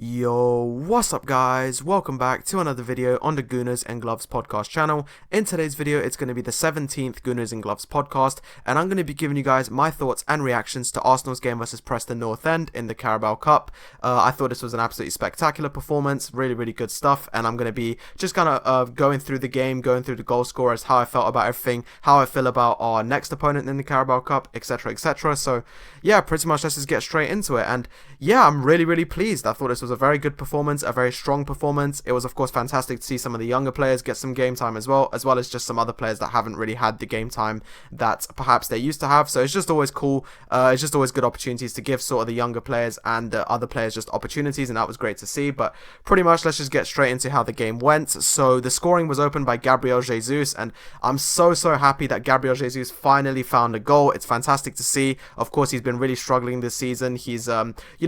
Yo, what's up guys? Welcome back to another video on the Gooners and Gloves Podcast channel. In today's video, it's going to be the 17th Gooners and Gloves Podcast, and I'm going to be giving you guys my thoughts and reactions to Arsenal's game versus Preston North End in the Carabao Cup. I thought this was an absolutely spectacular performance, really good stuff, and I'm going to be just kind of going through the game, going through the goal scorers, how I felt about everything, how I feel about our next opponent in the Carabao Cup, etc, etc. So yeah, pretty much let's just get straight into it. And yeah, I'm really pleased. I thought this was a very good performance, a very strong performance. It was of course fantastic to see some of the younger players get some game time as well as just some other players that haven't really had the game time that perhaps they used to have. So it's just always cool. It's just always good opportunities to give sort of the younger players and other players just opportunities, and that was great to see. But pretty much let's just get straight into how the game went. So the scoring was opened by Gabriel Jesus, and I'm so happy that Gabriel Jesus finally found a goal. It's fantastic to see. Of course, he's been really struggling this season. He's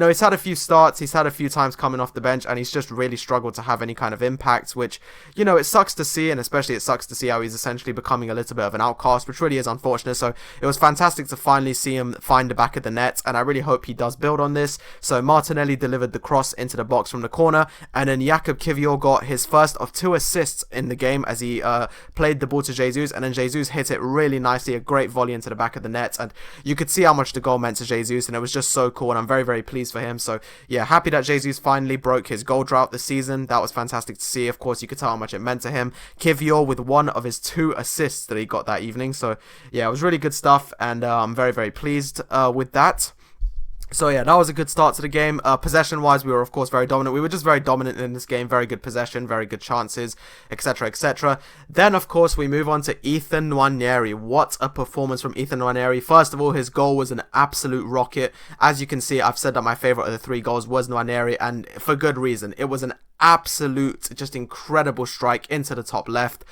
he's had a few starts, he's had a few times coming off the bench, and he's just really struggled to have any kind of impact, which, you know, it sucks to see, and especially it sucks to see how he's essentially becoming a little bit of an outcast, which really is unfortunate. So it was fantastic to finally see him find the back of the net, and I really hope he does build on this. So Martinelli delivered the cross into the box from the corner, and then Jakub Kiwior got his first of 2 assists in the game as he played the ball to Jesus, and then Jesus hit it really nicely, a great volley into the back of the net, and you could see how much the goal meant to Jesus, and it was just so cool, and I'm very pleased for him. So yeah, happy that Jesus finally broke his goal drought this season. That was fantastic to see. Of course, you could tell how much it meant to him. Kiwior with one of his 2 assists that he got that evening. So yeah, it was really good stuff, and I'm very pleased with that. So yeah, that was a good start to the game. Possession-wise, we were of course very dominant. We were just very dominant in this game. Very good possession, very good chances, etc. Then of course we move on to Ethan Nwaneri. What a performance from Ethan Nwaneri. First of all, his goal was an absolute rocket. As you can see, I've said that my favourite of the 3 goals was Nwaneri, and for good reason. It was an absolute, just incredible strike into the top left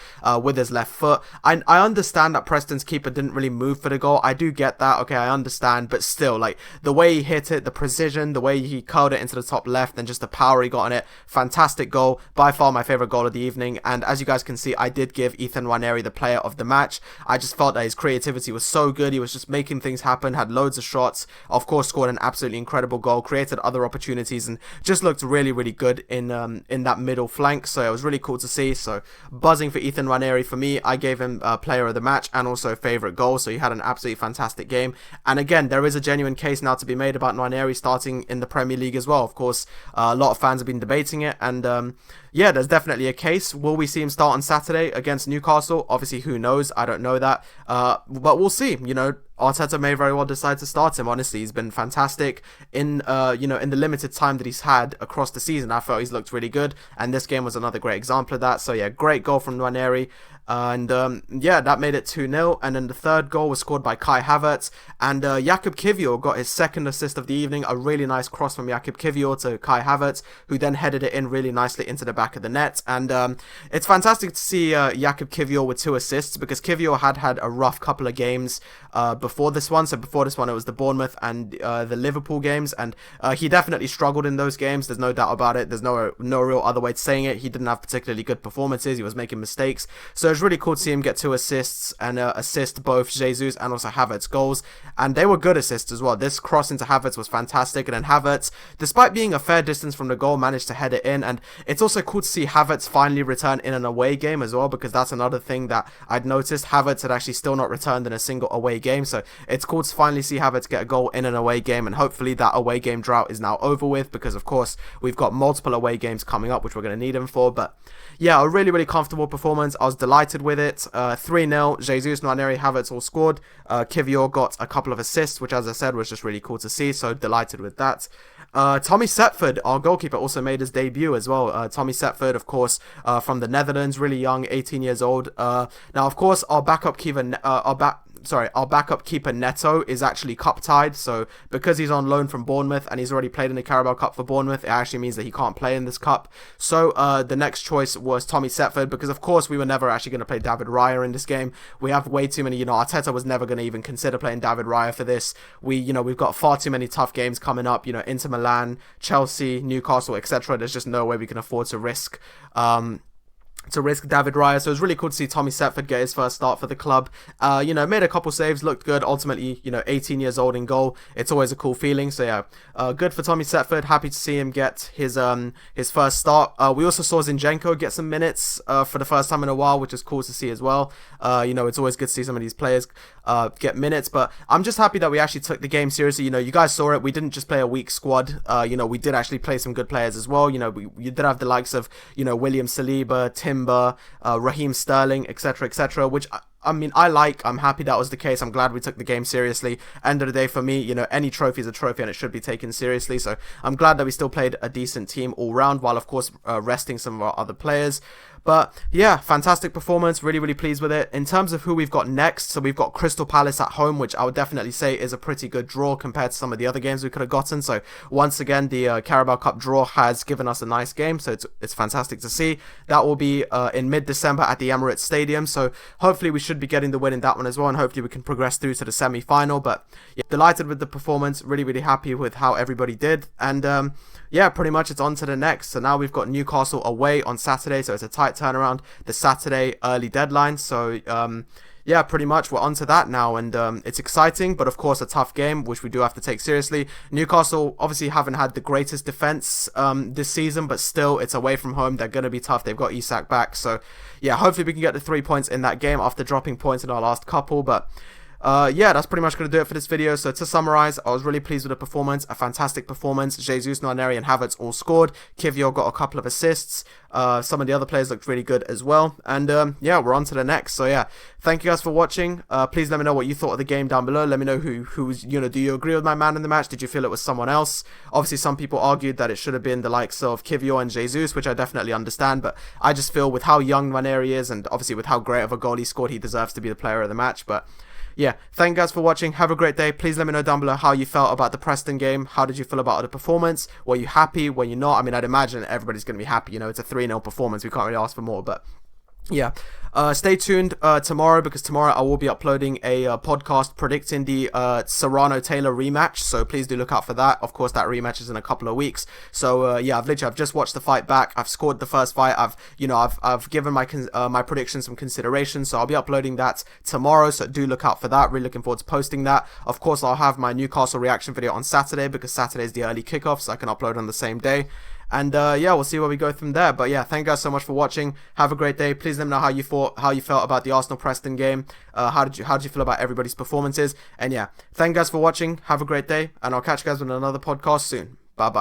with his left foot. I understand that Preston's keeper didn't really move for the goal. I do get that. Okay, I understand, but still, like, the way he hit it, the precision, the way he curled it into the top left, and just the power he got on it, fantastic goal. By far my favorite goal of the evening, and as you guys can see, I did give Ethan Nwaneri the player of the match. I just felt that his creativity was so good. He was just making things happen, had loads of shots, of course scored an absolutely incredible goal, created other opportunities, and just looked really good in that middle flank. So it was really cool to see. So buzzing for Ethan Nwaneri. For me, I gave him player of the match and also favorite goal. So he had an absolutely fantastic game. And again, there is a genuine case now to be made about Nwaneri starting in the Premier League as well. Of course, a lot of fans have been debating it, and yeah, there's definitely a case. Will we see him start on Saturday against Newcastle? Obviously, who knows? I don't know that, but we'll see. You know, Arteta may very well decide to start him. Honestly, he's been fantastic in in the limited time that he's had across the season. I felt he's looked really good, and this game was another great example of that. So yeah, great goal from Nwaneri. And yeah, that made it 2-0, and then the third goal was scored by Kai Havertz, and Jakub Kiwior got his second assist of the evening. A really nice cross from Jakub Kiwior to Kai Havertz, who then headed it in really nicely into the back of the net. And it's fantastic to see Jakub Kiwior with 2 assists, because Kiwior had a rough couple of games before this one. So before this one, it was the Bournemouth and the Liverpool games, and he definitely struggled in those games. There's no doubt about it. There's no real other way to saying it. He didn't have particularly good performances. He was making mistakes. So it's really cool to see him get 2 assists and assist both Jesus and also Havertz goals, and they were good assists as well. This cross into Havertz was fantastic, and then Havertz, despite being a fair distance from the goal, managed to head it in. And it's also cool to see Havertz finally return in an away game as well, because that's another thing that I'd noticed. Havertz had actually still not returned in a single away game, so it's cool to finally see Havertz get a goal in an away game, and hopefully that away game drought is now over with, because of course we've got multiple away games coming up which we're going to need him for. But yeah, a really comfortable performance. I was delighted with it. 3-0, Jesus, Nwaneri, Havertz all scored. Kiwior got a couple of assists, which as I said was just really cool to see, so delighted with that. Tommy Setford, our goalkeeper, also made his debut as well. Tommy Setford, of course, from the Netherlands, really young, 18 years old. Now, of course, our backup keeper, Neto is actually cup tied, so because he's on loan from Bournemouth and he's already played in the Carabao Cup for Bournemouth, it actually means that he can't play in this cup. So the next choice was Tommy Setford, because of course we were never actually going to play David Raya in this game. We have way too many, Arteta was never going to even consider playing David Raya for this. We've got far too many tough games coming up, Inter Milan, Chelsea, Newcastle, etc. There's just no way we can afford to risk to risk David Raya. So it was really cool to see Tommy Setford get his first start for the club. Made a couple saves, looked good. Ultimately, 18 years old in goal. It's always a cool feeling. So yeah, good for Tommy Setford. Happy to see him get his first start. We also saw Zinchenko get some minutes for the first time in a while, which is cool to see as well. It's always good to see some of these players get minutes. But I'm just happy that we actually took the game seriously. You guys saw it. We didn't just play a weak squad. We did actually play some good players as well. We did have the likes of William Saliba, Timber, Raheem Sterling, etc., which I'm happy that was the case. I'm glad we took the game seriously. End of the day, for me, any trophy is a trophy and it should be taken seriously. So I'm glad that we still played a decent team all round, while of course resting some of our other players. But yeah, fantastic performance. Really, really pleased with it. In terms of who we've got next, so we've got Crystal Palace at home, which I would definitely say is a pretty good draw compared to some of the other games we could have gotten. So once again, the Carabao Cup draw has given us a nice game. So it's fantastic to see. That will be in mid-December at the Emirates Stadium. So hopefully we should be getting the win in that one as well. And hopefully we can progress through to the semi-final. But yeah, delighted with the performance. Really, really happy with how everybody did. And yeah, pretty much it's on to the next. So now we've got Newcastle away on Saturday. So it's a tight turnaround, the Saturday early deadline. So yeah, pretty much we're on to that now, and it's exciting, but of course a tough game, which we do have to take seriously. Newcastle obviously haven't had the greatest defense this season, but still it's away from home. They're going to be tough. They've got Isak back. So yeah, hopefully we can get the 3 points in that game after dropping points in our last couple. But yeah, that's pretty much going to do it for this video. So to summarize, I was really pleased with the performance. A fantastic performance. Jesus, Nwaneri and Havertz all scored. Kiwior got a couple of assists. Some of the other players looked really good as well. And yeah, we're on to the next. So yeah, thank you guys for watching. Please let me know what you thought of the game down below. Let me know who was, do you agree with my man in the match? Did you feel it was someone else? Obviously, some people argued that it should have been the likes of Kiwior and Jesus, which I definitely understand. But I just feel with how young Nwaneri is, and obviously with how great of a goal he scored, he deserves to be the player of the match. But yeah, thank you guys for watching. Have a great day. Please let me know down below how you felt about the Preston game. How did you feel about the performance? Were you happy? Were you not? I mean, I'd imagine everybody's going to be happy. It's a 3-0 performance. We can't really ask for more, but yeah, stay tuned tomorrow, because tomorrow I will be uploading a podcast predicting the Serrano-Taylor rematch, so please do look out for that. Of course, that rematch is in a couple of weeks. So yeah, I've just watched the fight back. I've scored the first fight. I've given my predictions some consideration, so I'll be uploading that tomorrow, so do look out for that. Really looking forward to posting that. Of course, I'll have my Newcastle reaction video on Saturday, because Saturday is the early kickoff, so I can upload on the same day. And yeah, we'll see where we go from there. But yeah, thank you guys so much for watching. Have a great day. Please let me know how you felt about the Arsenal Preston game. How did you feel about everybody's performances? And yeah, thank you guys for watching. Have a great day, and I'll catch you guys on another podcast soon. Bye bye.